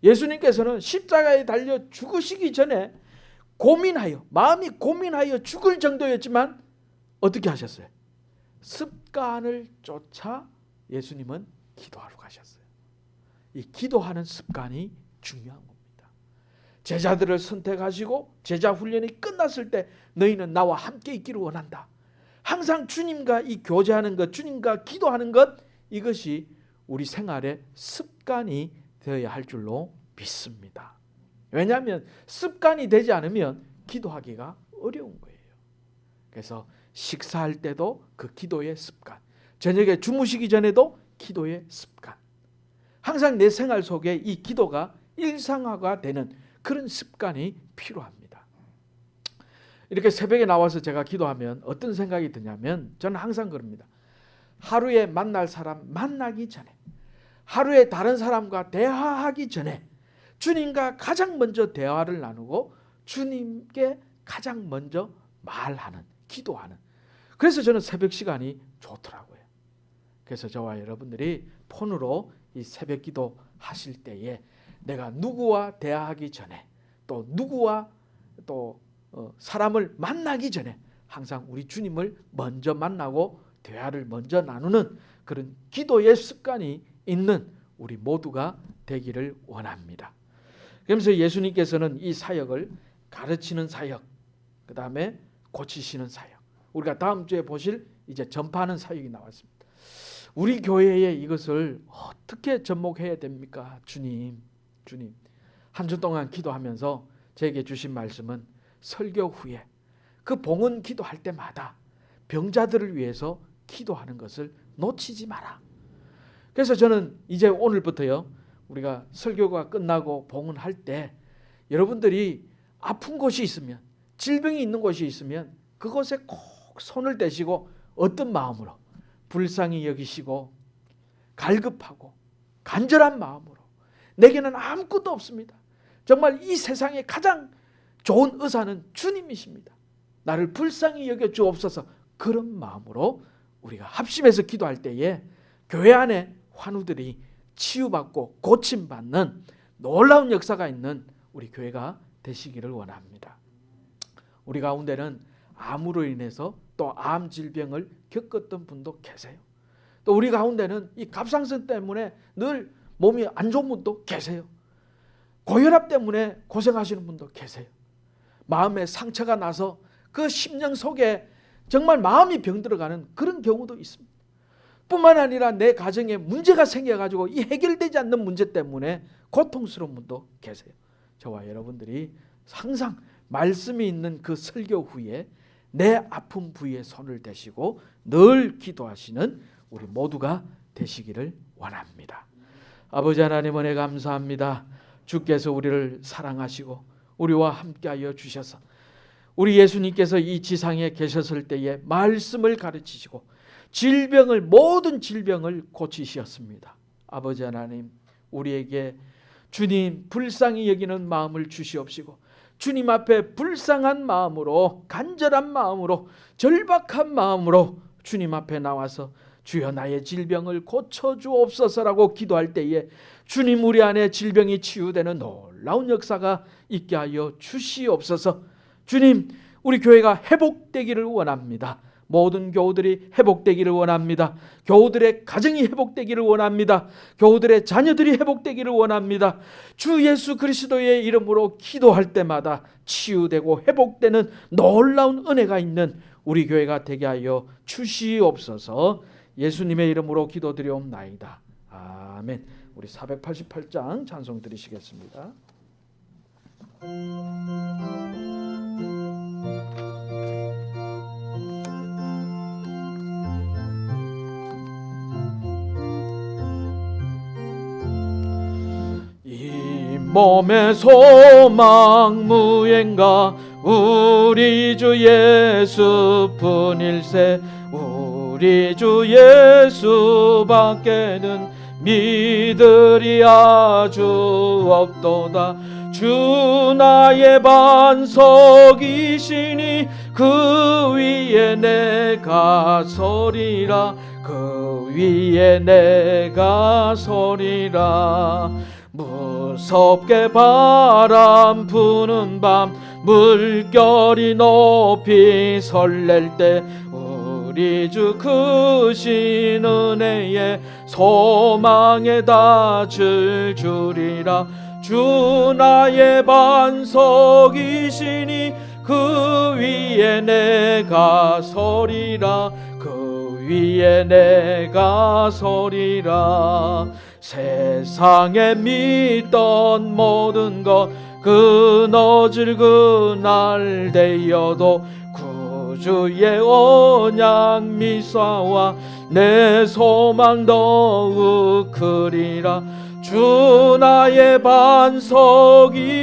예수님께서는 십자가에 달려 죽으시기 전에 마음이 고민하여 죽을 정도였지만 어떻게 하셨어요? 습관을 쫓아 예수님은 기도하러 가셨어요. 이 기도하는 습관이 중요한 겁니다. 제자들을 선택하시고 제자 훈련이 끝났을 때 너희는 나와 함께 있기를 원한다. 항상 주님과 이 교제하는 것, 주님과 기도하는 것, 이것이 우리 생활의 습관이 되어야 할 줄로 믿습니다. 왜냐하면 습관이 되지 않으면 기도하기가 어려운 거예요. 그래서 식사할 때도 그 기도의 습관, 저녁에 주무시기 전에도 기도의 습관, 항상 내 생활 속에 이 기도가 일상화가 되는 그런 습관이 필요합니다. 이렇게 새벽에 나와서 제가 기도하면 어떤 생각이 드냐면 저는 항상 그럽니다. 하루에 만날 사람 만나기 전에, 하루에 다른 사람과 대화하기 전에 주님과 가장 먼저 대화를 나누고 주님께 가장 먼저 말하는, 기도하는. 그래서 저는 새벽 시간이 좋더라고요. 그래서 저와 여러분들이 폰으로 이 새벽 기도 하실 때에 내가 누구와 대화하기 전에 또 누구와 또 사람을 만나기 전에 항상 우리 주님을 먼저 만나고 대화를 먼저 나누는 그런 기도의 습관이 있는 우리 모두가 되기를 원합니다. 그러면서 예수님께서는 이 사역을 가르치는 사역, 그 다음에 고치시는 사역, 우리가 다음 주에 보실 이제 전파하는 사역이 나왔습니다. 우리 교회에 이것을 어떻게 접목해야 됩니까? 주님. 한 주 동안 기도하면서 제게 주신 말씀은 설교 후에 그 봉헌 기도할 때마다 병자들을 위해서 기도하는 것을 놓치지 마라. 그래서 저는 이제 오늘부터요, 우리가 설교가 끝나고 봉헌할 때 여러분들이 아픈 곳이 있으면, 질병이 있는 곳이 있으면 그곳에 꼭 손을 대시고 어떤 마음으로? 불쌍히 여기시고 갈급하고 간절한 마음으로 내게는 아무것도 없습니다. 정말 이 세상에 가장 좋은 의사는 주님이십니다. 나를 불쌍히 여겨 주옵소서. 그런 마음으로 우리가 합심해서 기도할 때에 교회 안에 환우들이 치유받고 고침받는 놀라운 역사가 있는 우리 교회가 되시기를 원합니다. 우리 가운데는 암으로 인해서 또 암 질병을 겪었던 분도 계세요. 또 우리 가운데는 이 갑상선 때문에 늘 몸이 안 좋은 분도 계세요. 고혈압 때문에 고생하시는 분도 계세요. 마음에 상처가 나서 그 심령 속에 정말 마음이 병들어가는 그런 경우도 있습니다. 뿐만 아니라 내 가정에 문제가 생겨가지고 이 해결되지 않는 문제 때문에 고통스러운 분도 계세요. 저와 여러분들이 항상 말씀이 있는 그 설교 후에 내 아픈 부위에 손을 대시고 늘 기도하시는 우리 모두가 되시기를 원합니다. 아버지 하나님 은혜 감사합니다. 주께서 우리를 사랑하시고 우리와 함께하여 주셔서 우리 예수님께서 이 지상에 계셨을 때에 말씀을 가르치시고 모든 질병을 고치셨습니다. 아버지 하나님, 우리에게 주님 불쌍히 여기는 마음을 주시옵시고 주님 앞에 불쌍한 마음으로, 간절한 마음으로, 절박한 마음으로 주님 앞에 나와서 주여 나의 질병을 고쳐주옵소서라고 기도할 때에 주님 우리 안에 질병이 치유되는 놀라운 역사가 있게 하여 주시옵소서. 주님, 우리 교회가 회복되기를 원합니다. 모든 교우들이 회복되기를 원합니다. 교우들의 가정이 회복되기를 원합니다. 교우들의 자녀들이 회복되기를 원합니다. 주 예수 그리스도의 이름으로 기도할 때마다 치유되고 회복되는 놀라운 은혜가 있는 우리 교회가 되게 하여 주시옵소서. 예수님의 이름으로 기도드리옵나이다. 아멘. 우리 488장 찬송 드리시겠습니다. 이 몸의 소망 무엔가 우리 주 예수뿐일세. 우리 주 예수밖에는 믿으리 아주 없도다. 주 나의 반석이시니 그 위에 내가 서리라. 그 위에 내가 서리라. 무섭게 바람 부는 밤 물결이 높이 설렐 때 우리 주 크신 은혜에 소망에 닿을 줄이라. 주 나의 반석이시니 그 위에 내가 서리라. 그 위에 내가 서리라. 세상에 믿던 모든 것 끊어질 그날 되어도 구주의 언약 미사와 내 소망 더욱 크리라. 주 나의 반석이시니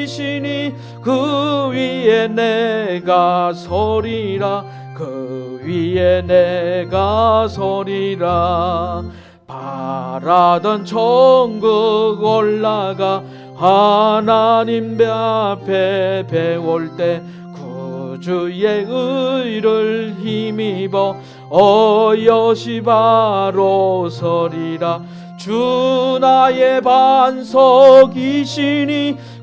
그 위에 내가 서리라. 그 위에 내가 서리라. 바라던 천국 올라가 하나님 앞에 배울 때 구주의 의를 힘입어 어여시 바로 서리라. 주 나의 반석이시니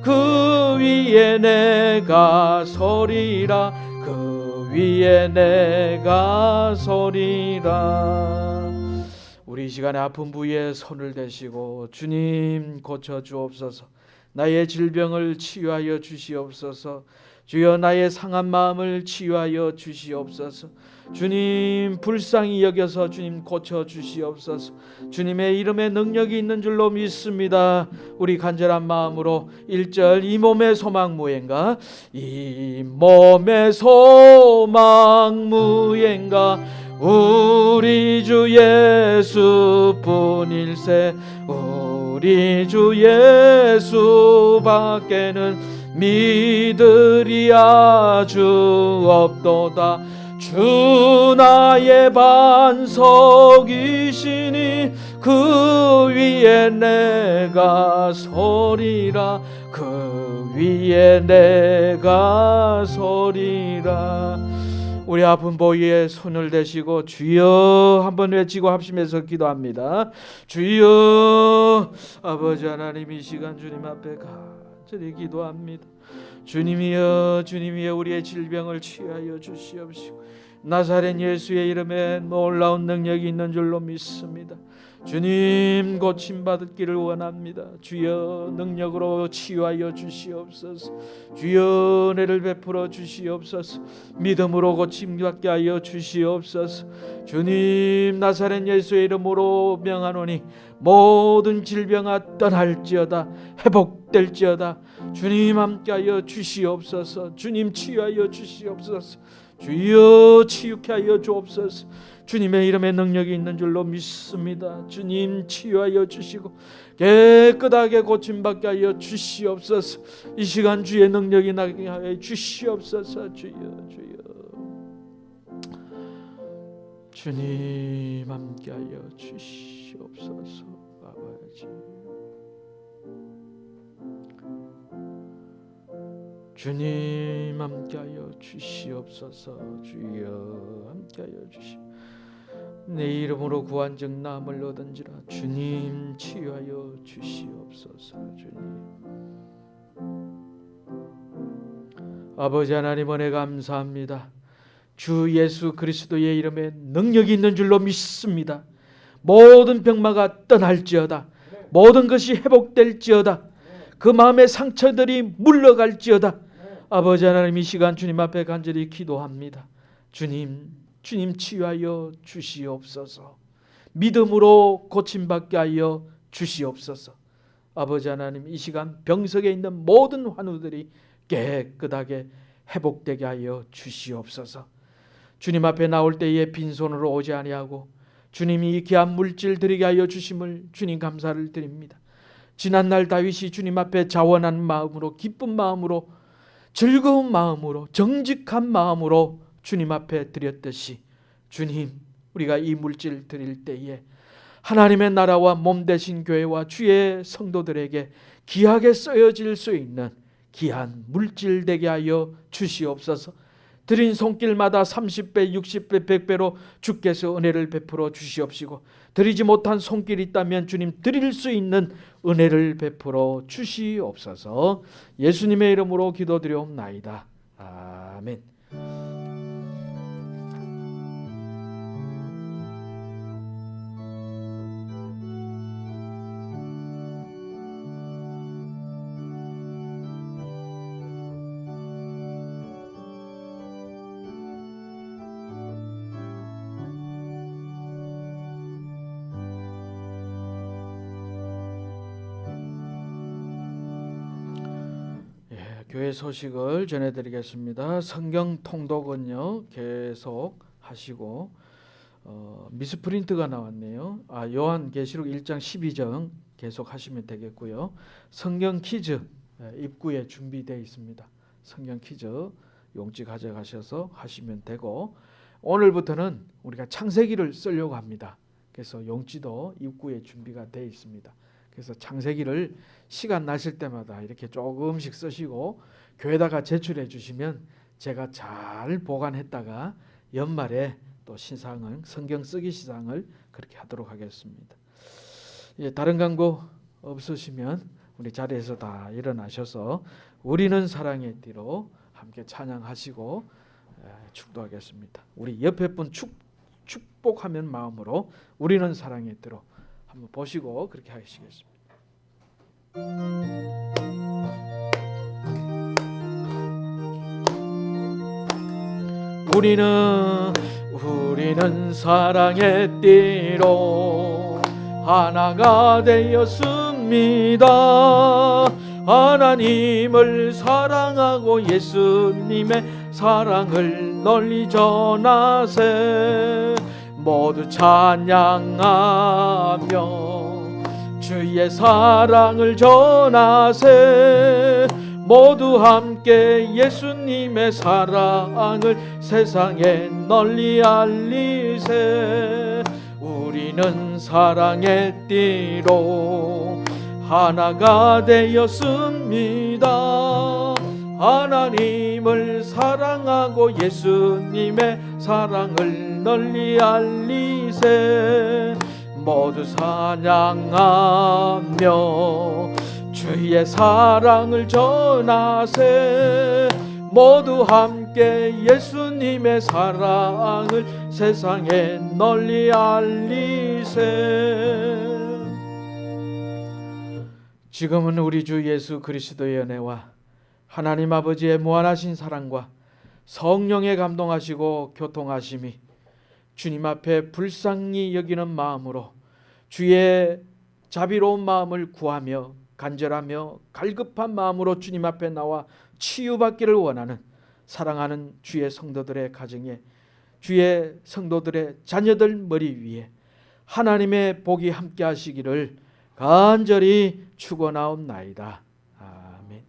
그 위에 내가 서리라. 그 위에 내가 서리라. 우리 이 시간에 아픈 부위에 손을 대시고 주님 고쳐주옵소서. 나의 질병을 치유하여 주시옵소서. 주여 나의 상한 마음을 치유하여 주시옵소서. 주님 불쌍히 여겨서 주님 고쳐주시옵소서. 주님의 이름에 능력이 있는 줄로 믿습니다. 우리 간절한 마음으로 1절 이 몸의 소망 무엔가. 이 몸의 소망 무엔가 우리 주 예수뿐일세. 우리 주 예수밖에는 믿으리 아주 없도다. 주 주 나의 반석이시니 그 위에 내가 서리라. 그 위에 내가 서리라. 우리 아픈 보이에 손을 대시고 주여 한번 외치고 합심해서 기도합니다. 주여. 아버지 하나님, 이 시간 주님 앞에 간절히 기도합니다. 주님이여, 주님이여, 우리의 질병을 치유하여 주시옵시고 나사렛 예수의 이름에 놀라운 능력이 있는 줄로 믿습니다. 주님, 고침받기를 원합니다. 주여 능력으로 치유하여 주시옵소서. 주여 은혜를 베풀어 주시옵소서. 믿음으로 고침받게 하여 주시옵소서. 주님, 나사렛 예수의 이름으로 명하노니 모든 질병아 떠날지어다, 회복될지어다. 주님 함께하여 주시옵소서. 주님 치유하여 주시옵소서. 주여 치유케 하여 주옵소서. 주님의 이름에 능력이 있는 줄로 믿습니다. 주님 치유하여 주시고 깨끗하게 고침받게 하여 주시옵소서. 이 시간 주의 능력이 나게 하여 주시옵소서. 주여, 주여. 주님 함께하여 주시옵소서. 아버지, 주님 함께하여 주시옵소서. 주여 함께하여 주시옵소서. 내 이름으로 구한즉 나음을 얻은지라. 주님 치유하여 주시옵소서. 주님. 아버지 하나님, 은혜 감사합니다. 주 예수 그리스도의 이름에 능력이 있는 줄로 믿습니다. 모든 병마가 떠날지어다. 모든 것이 회복될지어다. 그 마음의 상처들이 물러갈지어다. 아버지 하나님, 이 시간 주님 앞에 간절히 기도합니다. 주님 치유하여 주시옵소서. 믿음으로 고침받게 하여 주시옵소서. 아버지 하나님, 이 시간 병석에 있는 모든 환우들이 깨끗하게 회복되게 하여 주시옵소서. 주님 앞에 나올 때에 빈손으로 오지 아니하고 주님이 이 귀한 물질 드리게 하여 주심을 주님 감사를 드립니다. 지난날 다윗이 주님 앞에 자원한 마음으로, 기쁜 마음으로, 즐거운 마음으로, 정직한 마음으로 주님 앞에 드렸듯이 주님, 우리가 이 물질 드릴 때에 하나님의 나라와 몸 되신 교회와 주의 성도들에게 귀하게 쓰여질 수 있는 귀한 물질 되게 하여 주시옵소서. 드린 손길마다 30배, 60배, 100배로 주께서 은혜를 베풀어 주시옵시고, 드리지 못한 손길이 있다면 주님 드릴 수 있는 은혜를 베풀어 주시옵소서. 예수님의 이름으로 기도드리옵나이다. 아멘. 교회 소식을 전해드리겠습니다. 성경 통독은요 계속 하시고 미스프린트가 나왔네요. 요한계시록 1장 12장 계속 하시면 되겠고요. 성경 퀴즈 입구에 준비되어 있습니다. 성경 퀴즈 용지 가져가셔서 하시면 되고, 오늘부터는 우리가 창세기를 쓰려고 합니다. 그래서 용지도 입구에 준비가 되어 있습니다. 그래서 창세기를 시간 나실 때마다 이렇게 조금씩 쓰시고 교회다가 제출해 주시면 제가 잘 보관했다가 연말에 또 시상을, 성경 쓰기 시상을 그렇게 하도록 하겠습니다. 다른 광고 없으시면 우리 자리에서 다 일어나셔서 우리는 사랑의 띠로 함께 찬양하시고 축도하겠습니다. 우리 옆에 분 축복하면 마음으로 우리는 사랑의 띠로 한번 보시고 그렇게 하시겠습니다. 우리는 사랑의 띠로 하나가 되었습니다. 하나님을 사랑하고 예수님의 사랑을 널리 전하세. 모두 찬양하며 주의 사랑을 전하세. 모두 함께 예수님의 사랑을 세상에 널리 알리세. 우리는 사랑의 띠로 하나가 되었습니다. 하나님을 사랑하고 예수님의 사랑을 널리 알리세. 모두 찬양하며 주의 사랑을 전하세. 모두 함께 예수님의 사랑을 세상에 널리 알리세. 지금은 우리 주 예수 그리스도의 은혜와 하나님 아버지의 무한하신 사랑과 성령의 감동하시고 교통하심이 주님 앞에 불쌍히 여기는 마음으로 주의 자비로운 마음을 구하며 간절하며 갈급한 마음으로 주님 앞에 나와 치유받기를 원하는 사랑하는 주의 성도들의 가정에, 주의 성도들의 자녀들 머리 위에 하나님의 복이 함께 하시기를 간절히 축원하옵나이다. 아멘.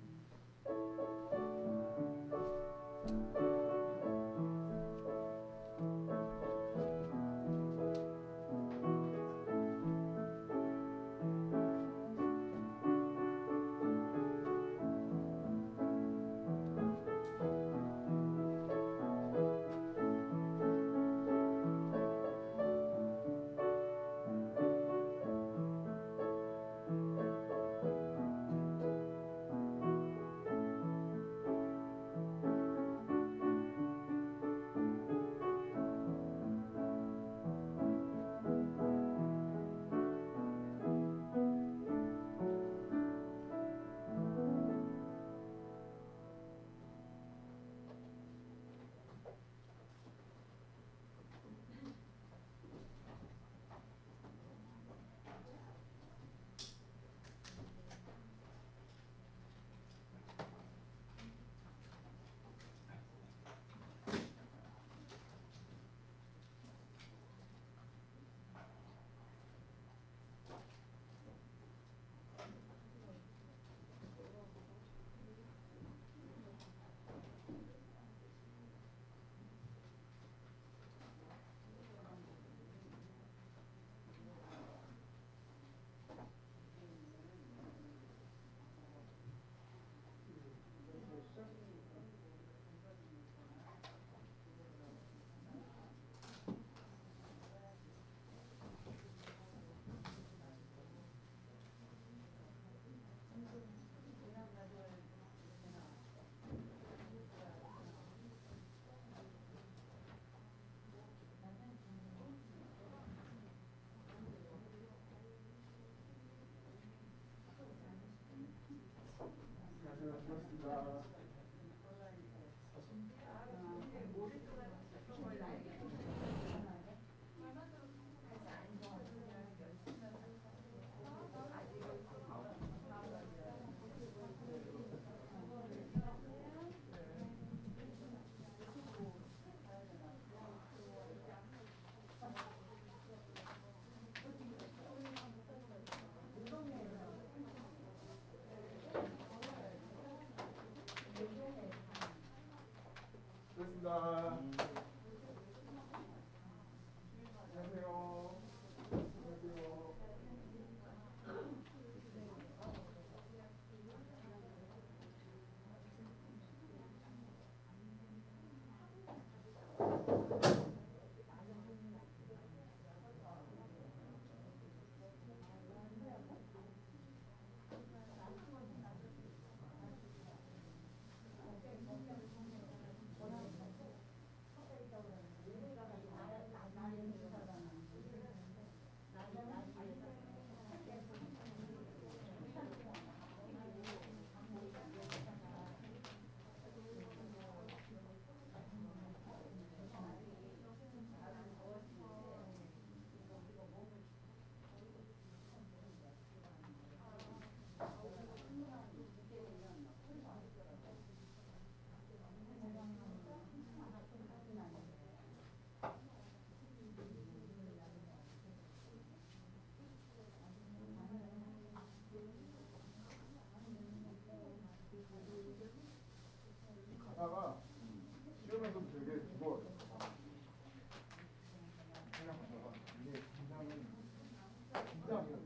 감사합니다.